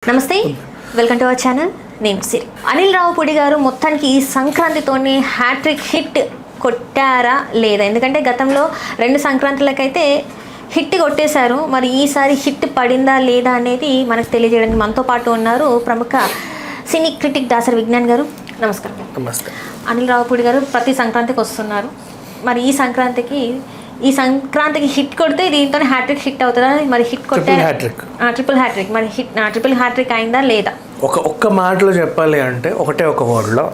నమస్తే, welcome to our channel. నేను సిరి. అనిల్ రావిపూడి గారు మొత్తానికి ఈ సంక్రాంతితోనే హ్యాట్రిక్ హిట్ కొట్టారా లేదా? ఎందుకంటే గతంలో 2 సంక్రాంతులకైతే హిట్ కొట్టేశారు. మరి ఈసారి హిట్ పడిందా లేదా అనేది మనకు తెలియజేయడానికి మనతో పాటు ఉన్నారు ప్రముఖ సినీ క్రిటిక్ దాసరి విజ్ఞాన్ గారు. నమస్కారం. నమస్తే. అనిల్ రావిపూడి గారు ప్రతి సంక్రాంతికి వస్తున్నారు. మరి ఈ సంక్రాంతికి హిట్ కొడితే దీంతో హ్యాట్రిక్ హిట్ అవుతుందా? మరి హిట్ కొట్టే ట్రిపుల్ హ్యాట్రిక్, మరి ట్రిపుల్ హ్యాట్రిక్ అయిందా లేదా? ఒక్క మాటలో చెప్పాలి అంటే ఒక వర్డ్లో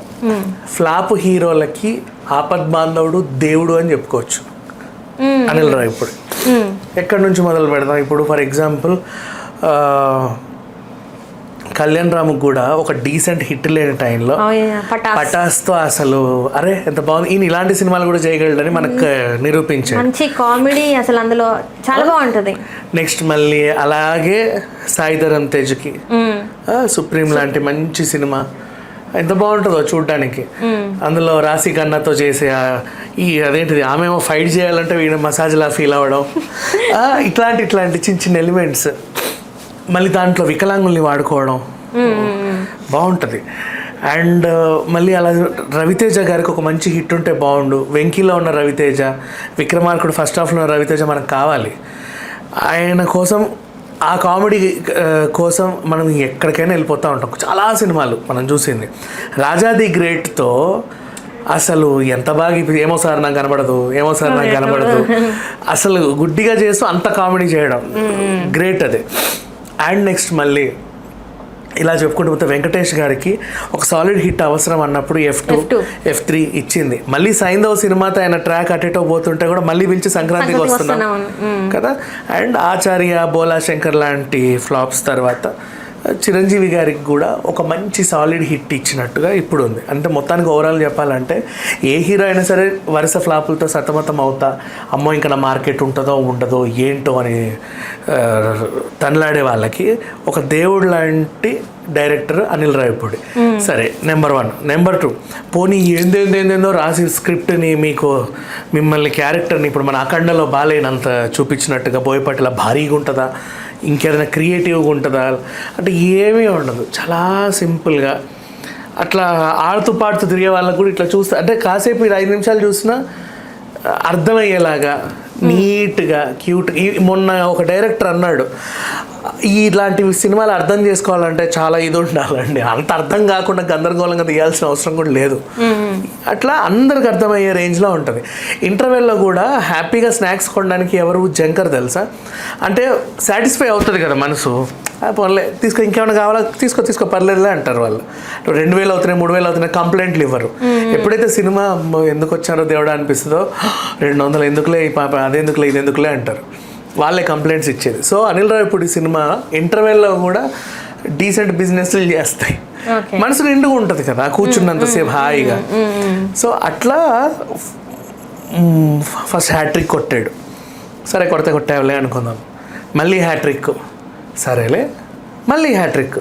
ఫ్లాప్ హీరోలకి ఆపద్ బాంధవుడు దేవుడు అని చెప్పుకోవచ్చు అనిల్ రావిపూడి. ఎక్కడి నుంచి మొదలు పెడదాం? ఇప్పుడు ఫర్ ఎగ్జాంపుల్ కళ్యాణ్ రాముకు కూడా ఒక డీసెంట్ హిట్ లేని టైంలో పటాస్తో అసలు అరే ఎంత బాగుంది, ఈయన ఇలాంటి సినిమాలు కూడా చేయగలడని మనకు నిరూపించాడు. మంచి కామెడీ అసలు అందులో చాలా బాగుంటుంది. నెక్స్ట్ మళ్ళీ అలాగే సాయిధరం తేజ్కి సుప్రీం లాంటి మంచి సినిమా ఎంత బాగుంటుందో చూడడానికి. అందులో రాశి ఖన్నాతో చేసే అదేంటిది, ఆమెమో ఫైట్ చేయాలంటే వీడు మసాజ్లా ఫీల్ అవ్వడం, ఇట్లాంటి చిన్న చిన్న ఎలిమెంట్స్. మళ్ళీ దాంట్లో వికలాంగుల్ని వాడుకోవడం బాగుంటుంది. అండ్ మళ్ళీ అలా రవితేజ గారికి ఒక మంచి హిట్ ఉంటే బాగుండు. వెంకీలో ఉన్న రవితేజ, విక్రమార్కుడు ఫస్ట్ హాఫ్లో ఉన్న రవితేజ మనకు కావాలి. ఆయన కోసం, ఆ కామెడీ కోసం మనం ఎక్కడికైనా వెళ్ళిపోతూ ఉంటాం. చాలా సినిమాలు మనం చూసింది. రాజా ది గ్రేట్తో అసలు ఎంత బాగా, ఇప్పుడు ఏమో సార్ నాకు కనబడదు అసలు గుడ్డిగా చేస్తూ అంత కామెడీ చేయడం గ్రేట్ అది. అండ్ నెక్స్ట్ మళ్ళీ ఇలా చెప్పుకుంటూ పోతే వెంకటేష్ గారికి ఒక సాలిడ్ హిట్ అవసరం అన్నప్పుడు F2 F3 ఇచ్చింది. మళ్ళీ సైంధవ్ సినిమాతో ఆయన ట్రాక్ అటేటో పోతుంటే కూడా మళ్ళీ పిలిచి సంక్రాంతికి వస్తున్నాం కదా. అండ్ ఆచార్య, బోలా శంకర్ లాంటి ఫ్లాప్స్ తర్వాత చిరంజీవి గారికి కూడా ఒక మంచి సాలిడ్ హిట్ ఇచ్చినట్టుగా ఇప్పుడు ఉంది. అంటే మొత్తానికి ఓవరాల్ చెప్పాలంటే ఏ హీరో అయినా సరే వరుస ఫ్లాపులతో సతమతం అవుతా, అమ్మో ఇంకా నా మార్కెట్ ఉంటుందో ఉండదో ఏంటో అని తనలాడే వాళ్ళకి ఒక దేవుడు లాంటి డైరెక్టర్ అనిల్ రావిపూడి. సరే, నెంబర్ 1. నెంబర్ 2, పోనీ ఏందేందో రాసి స్క్రిప్ట్ని మిమ్మల్ని క్యారెక్టర్ని ఇప్పుడు మన అఖండలో బాలేనంత చూపించినట్టుగా బోయపాటిలా భారీగా ఉంటుందా, ఇంకేదైనా క్రియేటివ్గా ఉంటుందా అంటే ఏమీ ఉండదు. చాలా సింపుల్గా అట్లా ఆడుతూ పాడుతూ తిరిగే వాళ్ళకు కూడా ఇట్లా చూస్తే అంటే కాసేపు 5 నిమిషాలు చూసినా అర్థమయ్యేలాగా నీట్గా క్యూట్గా. మొన్న ఒక డైరెక్టర్ అన్నాడు, ఇలాంటి సినిమాలు అర్థం చేసుకోవాలంటే చాలా ఇది ఉండాలండి, అంత అర్థం కాకుండా గందరగోళంగా తీయాల్సిన అవసరం కూడా లేదు. అట్లా అందరికి అర్థమయ్యే రేంజ్లో ఉంటుంది. ఇంటర్వెల్లో కూడా హ్యాపీగా స్నాక్స్ కొనడానికి ఎవరు జంకర్ తెలుసా? అంటే సాటిస్ఫై అవుతుంది కదా మనసు, పోన్లే తీసుకో, ఇంకేమైనా కావాలా తీసుకో పర్లేదులే అంటారు వాళ్ళు. 2000 అవుతున్నాయి 3000 అవుతున్నాయి కంప్లైంట్లు ఇవ్వరు. ఎప్పుడైతే సినిమా ఎందుకు వచ్చారో దేవుడా అనిపిస్తుందో 200 ఎందుకులే, అదెందుకులే ఇదెందుకులే అంటారు, వాళ్ళే కంప్లైంట్స్ ఇచ్చేది. సో అనిల్ రావిపూడి సినిమా ఇంటర్వెల్లో కూడా డీసెంట్ బిజినెస్లు చేస్తాయి, మనసు నిండుగా ఉంటుంది కదా కూర్చున్నంతసేపు హాయిగా. సో అట్లా ఫస్ట్ హ్యాట్రిక్ కొట్టాడు. సరే కొట్టావులే అనుకుందాం. మళ్ళీ హ్యాట్రిక్, సరేలే మళ్ళీ హ్యాట్రిక్.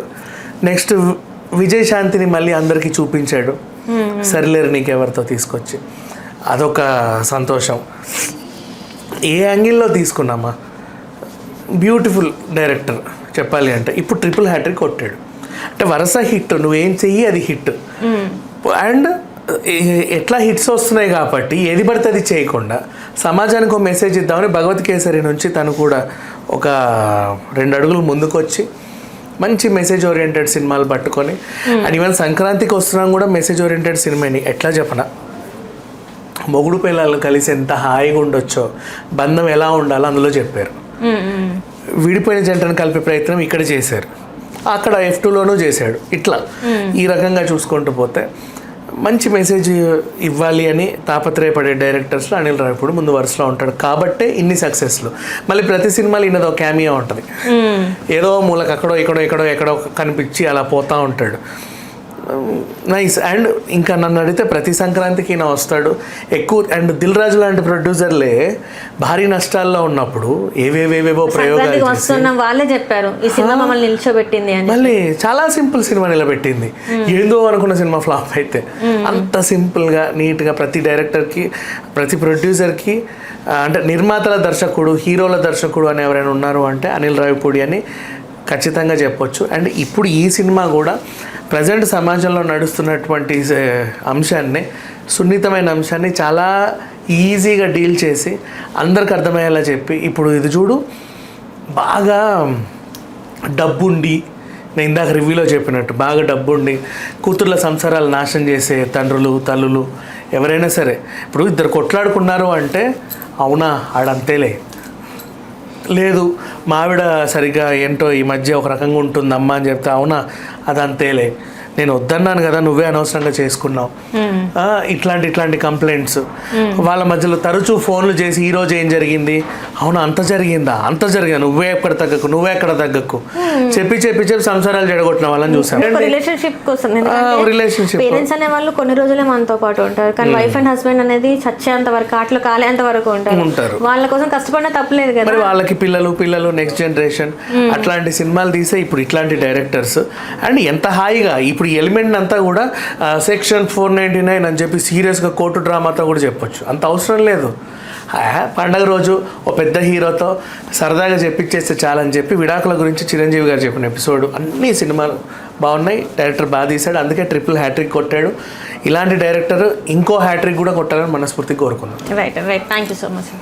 నెక్స్ట్ విజయశాంతిని మళ్ళీ అందరికీ చూపించాడు, సరిలేరు నీకెవరితో తీసుకొచ్చి, అదొక సంతోషం. ఏ యాంగిల్లో తీసుకున్నామా, బ్యూటిఫుల్ డైరెక్టర్ చెప్పాలి అంటే. ఇప్పుడు ట్రిపుల్ హ్యాట్రిక్ కొట్టాడు అంటే వరుస హిట్, నువ్వేం చెయ్యి అది హిట్. అండ్ ఎట్లా హిట్స్ వస్తున్నాయి కాబట్టి ఏది పడితే అది చేయకుండా సమాజానికి ఒక మెసేజ్ ఇద్దామని భగవత్ కేసరి నుంచి తను కూడా ఒక 2 అడుగులు ముందుకు వచ్చి మంచి మెసేజ్ ఓరియంటెడ్ సినిమాలు పట్టుకొని, అండ్ ఈవెన్ సంక్రాంతికి వస్తున్నాం కూడా మెసేజ్ ఓరియంటెడ్ సినిమాని ఎట్లా చెప్పనా, మొగుడు పిల్లలు కలిసి ఎంత హాయిగా ఉండొచ్చో, బంధం ఎలా ఉండాలో అందులో చెప్పారు. విడిపోయిన జంటను కలిపే ప్రయత్నం ఇక్కడ చేశారు, అక్కడ F2లోనూ చేశాడు. ఇట్లా ఈ రకంగా చూసుకుంటూ పోతే మంచి మెసేజ్ ఇవ్వాలి అని తాపత్రయపడే డైరెక్టర్స్లో అనిల్ రావిపూడి ముందు వరుసలో ఉంటాడు. కాబట్టే ఇన్ని సక్సెస్లు. మళ్ళీ ప్రతి సినిమాలో ఇన్నదో క్యామియో ఉంటుంది, ఏదో మూలకు ఎక్కడో కనిపించి అలా పోతూ ఉంటాడు. నైస్. అండ్ ఇంకా నన్ను అడిగితే ప్రతి సంక్రాంతికి ఈయన వస్తాడు ఎక్కువ. అండ్ దిల్ రాజు లాంటి ప్రొడ్యూసర్లే భారీ నష్టాల్లో ఉన్నప్పుడు ఏవేవేవో ప్రయోగాలు వాళ్ళే చెప్పారు ఈ సినిమా మమ్మల్ని నిల్చోబెట్టింది అని. మళ్ళీ చాలా సింపుల్ సినిమా నిలబెట్టింది. ఏందో అనుకున్న సినిమా ఫ్లాప్ అయితే అంత సింపుల్గా నీట్గా ప్రతి డైరెక్టర్కి ప్రతి ప్రొడ్యూసర్కి అంటే నిర్మాతల దర్శకుడు హీరోల దర్శకుడు అని ఎవరైనా ఉన్నారు అంటే అనిల్ రావిపూడి అని ఖచ్చితంగా చెప్పొచ్చు. అండ్ ఇప్పుడు ఈ సినిమా కూడా ప్రజెంట్ సమాజంలో నడుస్తున్నటువంటి అంశాన్ని, సున్నితమైన అంశాన్ని చాలా ఈజీగా డీల్ చేసి అందరికి అర్థమయ్యేలా చెప్పి, ఇప్పుడు ఇది చూడు బాగా డబ్బుండి, నేను ఇందాక రివ్యూలో చెప్పినట్టు బాగా డబ్బుండి కూతుర్ల సంసారాలు నాశనం చేసే తండ్రులు తల్లులు ఎవరైనా సరే, ఇప్పుడు ఇద్దరు కొట్లాడుకున్నారు అంటే అవునా ఆడంతేలే, లేదు మావిడ సరిగ్గా ఏంటో ఈ మధ్య ఒక రకంగా ఉంటుందమ్మా అని చెప్తే అవునా అది అంతేలే, నేను వద్దన్నాను కదా నువ్వే అనవసరంగా చేసుకున్నావు, ఇట్లాంటి కంప్లైంట్స్ వాళ్ళ మధ్యలో తరచూ ఫోన్లు చేసి ఈరోజు ఏం జరిగింది, అవునా అంత జరిగిందా, నువ్వే ఎక్కడ తగ్గకు చెప్పి సంసారాలు జడగొట్టిన వాళ్ళని చూసాం. రిలేషన్షిప్ కోసం రిలేషన్షిప్ పేరెంట్స్ అనే వాళ్ళు కొన్ని రోజులే మనతో పాటు ఉంటారు, కానీ వైఫ్ అండ్ హస్బెండ్ అనేది చచ్చేంత వరకు కాట్లు కాలేంత వరకు ఉంటారు. వాళ్ళ కోసం కష్టపడినా తప్పలేదు కదా. మరి వాళ్ళకి పిల్లలు నెక్స్ట్ జనరేషన్ అట్లాంటి సినిమాలు తీసే ఇప్పుడు ఇట్లాంటి డైరెక్టర్స్. అండ్ ఎంత హాయిగా ఇప్పుడు ఈ ఎలిమెంట్ అంతా కూడా సెక్షన్ 499 అని చెప్పి సీరియస్గా కోర్టు డ్రామాతో కూడా చెప్పొచ్చు, అంత అవసరం లేదు. పండగ రోజు ఓ పెద్ద హీరోతో సరదాగా చెప్పిచ్చేస్తే చాలని చెప్పి విడాకుల గురించి చిరంజీవి గారు చెప్పిన ఎపిసోడ్ అన్ని సినిమాలు బాగున్నాయి, డైరెక్టర్ బాగా తీశాడు, అందుకే ట్రిపుల్ హ్యాట్రిక్ కొట్టాడు. ఇలాంటి డైరెక్టర్ ఇంకో హ్యాట్రిక్ కూడా కొట్టాలని మనస్ఫూర్తిగా కోరుకున్నాను. Right thank you so much.